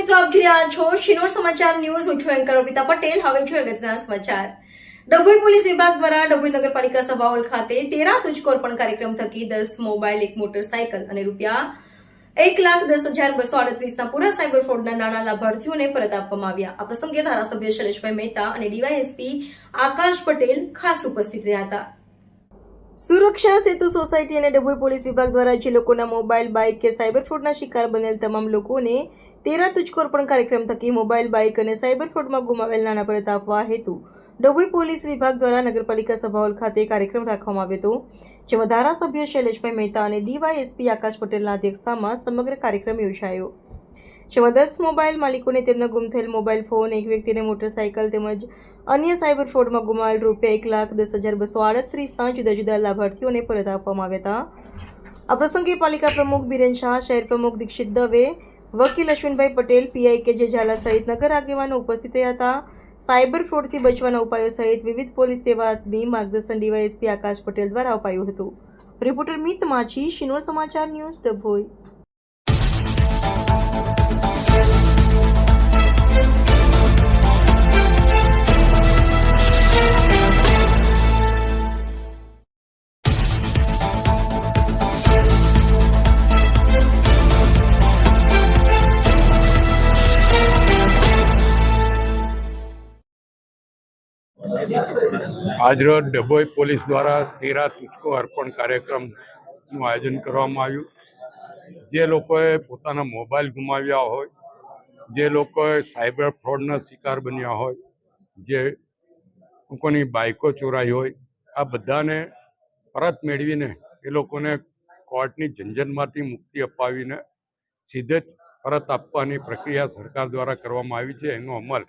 મિત્રો આપ જોઈ રહ્યા છો શિનોર સમાચાર ન્યૂઝ. હું છું એન્કર અર્પિતા પટેલ. હવે જોઈએ અગત્યના સમાચાર. ડભોઈ પોલીસ વિભાગ દ્વારા ડભોઈ નગરપાલિકા સભાહોલ ખાતે 13 તુજકો અર્પણ કાર્યક્રમ થકી 10 મોબાઈલ, 1 મોટરસાયકલ અને રૂપિયા 1,10,238ના પૂરા સાયબર ફ્રોડના નાણાં લાભાર્થીઓને પરત આપવામાં આવ્યા. આ પ્રસંગે ધારાસભ્ય શૈલેષભાઈ મહેતા અને ડીવાયએસપી આકાશ પટેલ ખાસ ઉપસ્થિત રહ્યા હતા. સુરક્ષા સેતુ સોસાયટી અને ડભોઈ પોલીસ વિભાગ દ્વારા જે લોકોના મોબાઈલ, બાઇક કે સાયબર ફ્રોડના શિકાર બનેલ તમામ લોકોને 13 તુજકો અર્પણ કાર્યક્રમ થકી મોબાઈલ, બાઇક અને સાયબર ફ્રોડમાં ગુમાવેલ નાણાં પરત આપવા હેતુ ડભોઈ પોલીસ વિભાગ દ્વારા નગરપાલિકા સભાહોલ ખાતે કાર્યક્રમ રાખવામાં આવ્યો હતો, જેમાં ધારાસભ્ય શૈલેષભાઈ મહેતા અને ડીવાયએસપી આકાશ પટેલના અધ્યક્ષતામાં સમગ્ર કાર્યક્રમ યોજાયો, જેમાં 10 મોબાઈલ માલિકોને તેમના ગુમ થયેલ મોબાઈલ ફોન, એક વ્યક્તિને મોટરસાયકલ તેમજ અન્ય સાયબર ફ્રોડમાં ગુમાવેલ રૂપિયા 1,10,238ના જુદા જુદા લાભાર્થીઓને પરત આપવામાં આવ્યા હતા. આ પ્રસંગે પાલિકા પ્રમુખ બિરેન શાહ, શહેર પ્રમુખ દીક્ષિત દવે, વકીલ અશ્વિનભાઈ પટેલ, પીઆઈ કે જે ઝાલા સહિત નગર આગેવાનો ઉપસ્થિત રહ્યા હતા. સાયબર ફ્રોડથી બચવાના ઉપાયો સહિત વિવિધ પોલીસ સેવાની માર્ગદર્શન ડીવાયએસપી આકાશ પટેલ દ્વારા અપાયું હતું. રિપોર્ટર મિત માછી, શિનોર સમાચાર ન્યૂઝ, ડભોઈ. આજરોજ ડભોઈ પોલીસ દ્વારા 13 તુજકો અર્પણ કાર્યક્રમનું આયોજન કરવામાં આવ્યું. જે લોકોએ પોતાના મોબાઈલ ગુમાવ્યા હોય, જે લોકોએ સાયબર ફ્રોડના શિકાર બન્યા હોય, જે લોકોની બાઇકો ચોરાઈ હોય, આ બધાને પરત મેળવીને એ લોકોને કોર્ટની ઝંઝટમાંથી મુક્તિ અપાવીને સીધે જ પરત આપવાની પ્રક્રિયા સરકાર દ્વારા કરવામાં આવી છે. એનો અમલ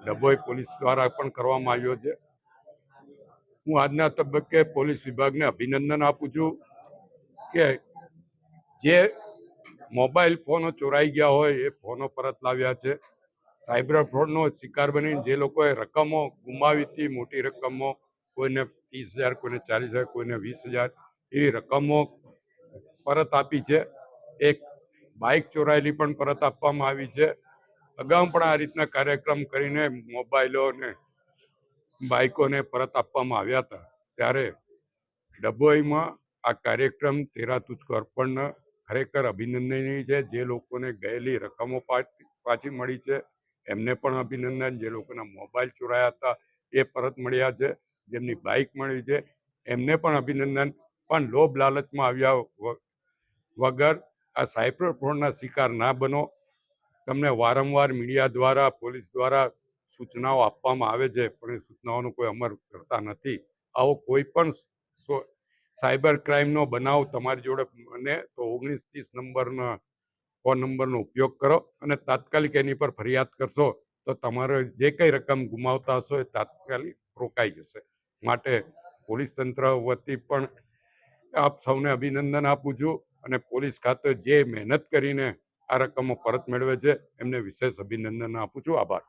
ડભોઈ પોલીસ દ્વારા પણ કરવામાં આવ્યો છે. હું આજના તબક્કે પોલીસ વિભાગને અભિનંદન આપું છું કે જે મોબાઈલ ફોનો ચોરાઈ ગયા હોય એ ફોનો પરત લાવ્યા છે. સાયબર ફ્રોડનો શિકાર બનીને જે લોકોએ રકમો ગુમાવી હતી, મોટી રકમો, કોઈને 30,000, કોઈને 40,000, કોઈને 20,000 એવી રકમો પરત આપી છે. એક બાઇક ચોરાયેલી પણ પરત આપવામાં આવી છે. અગાઉ પણ આ રીતના કાર્યક્રમ કરીને મોબાઈલો અને બાઇકોને પરત આપવામાં આવ્યા હતા. ત્યારે ડભોઈમાં આ કાર્યક્રમ 13 તુજકો અર્પણ ખરેખર અભિનંદનીય છે. જે લોકોને ગયેલી રકમો પાછી મળી છે એમને પણ અભિનંદન. જે લોકોના મોબાઈલ ચોરાયા હતા એ પરત મળ્યા છે. જેમની બાઇક મળી છે એમને પણ અભિનંદન. પણ લોભ લાલચમાં આવ્યા વગર આ સાયબર ફ્રોડના શિકાર ના બનો. તમને વારંવાર મીડિયા દ્વારા, પોલીસ દ્વારા સૂચનાઓ આપવામાં આવે છે, પણ એ સૂચનાઓનો કોઈ અમલ કરતા નથી. આવો કોઈ પણ સાયબર ક્રાઇમનો બનાવ તમારી જોડે બને તો 1930 નંબરના ફોન નંબરનો ઉપયોગ કરો અને તાત્કાલિક એની પર ફરિયાદ કરશો તો તમારે જે કંઈ રકમ ગુમાવતા હશો એ તાત્કાલિક રોકાઈ જશે. માટે પોલીસ તંત્ર વતી પણ આપ સૌને અભિનંદન આપું છું અને પોલીસ ખાતે જે મહેનત કરીને આ રકમો પરત મેળવે છે એમને વિશેષ અભિનંદન આપું છું. આભાર.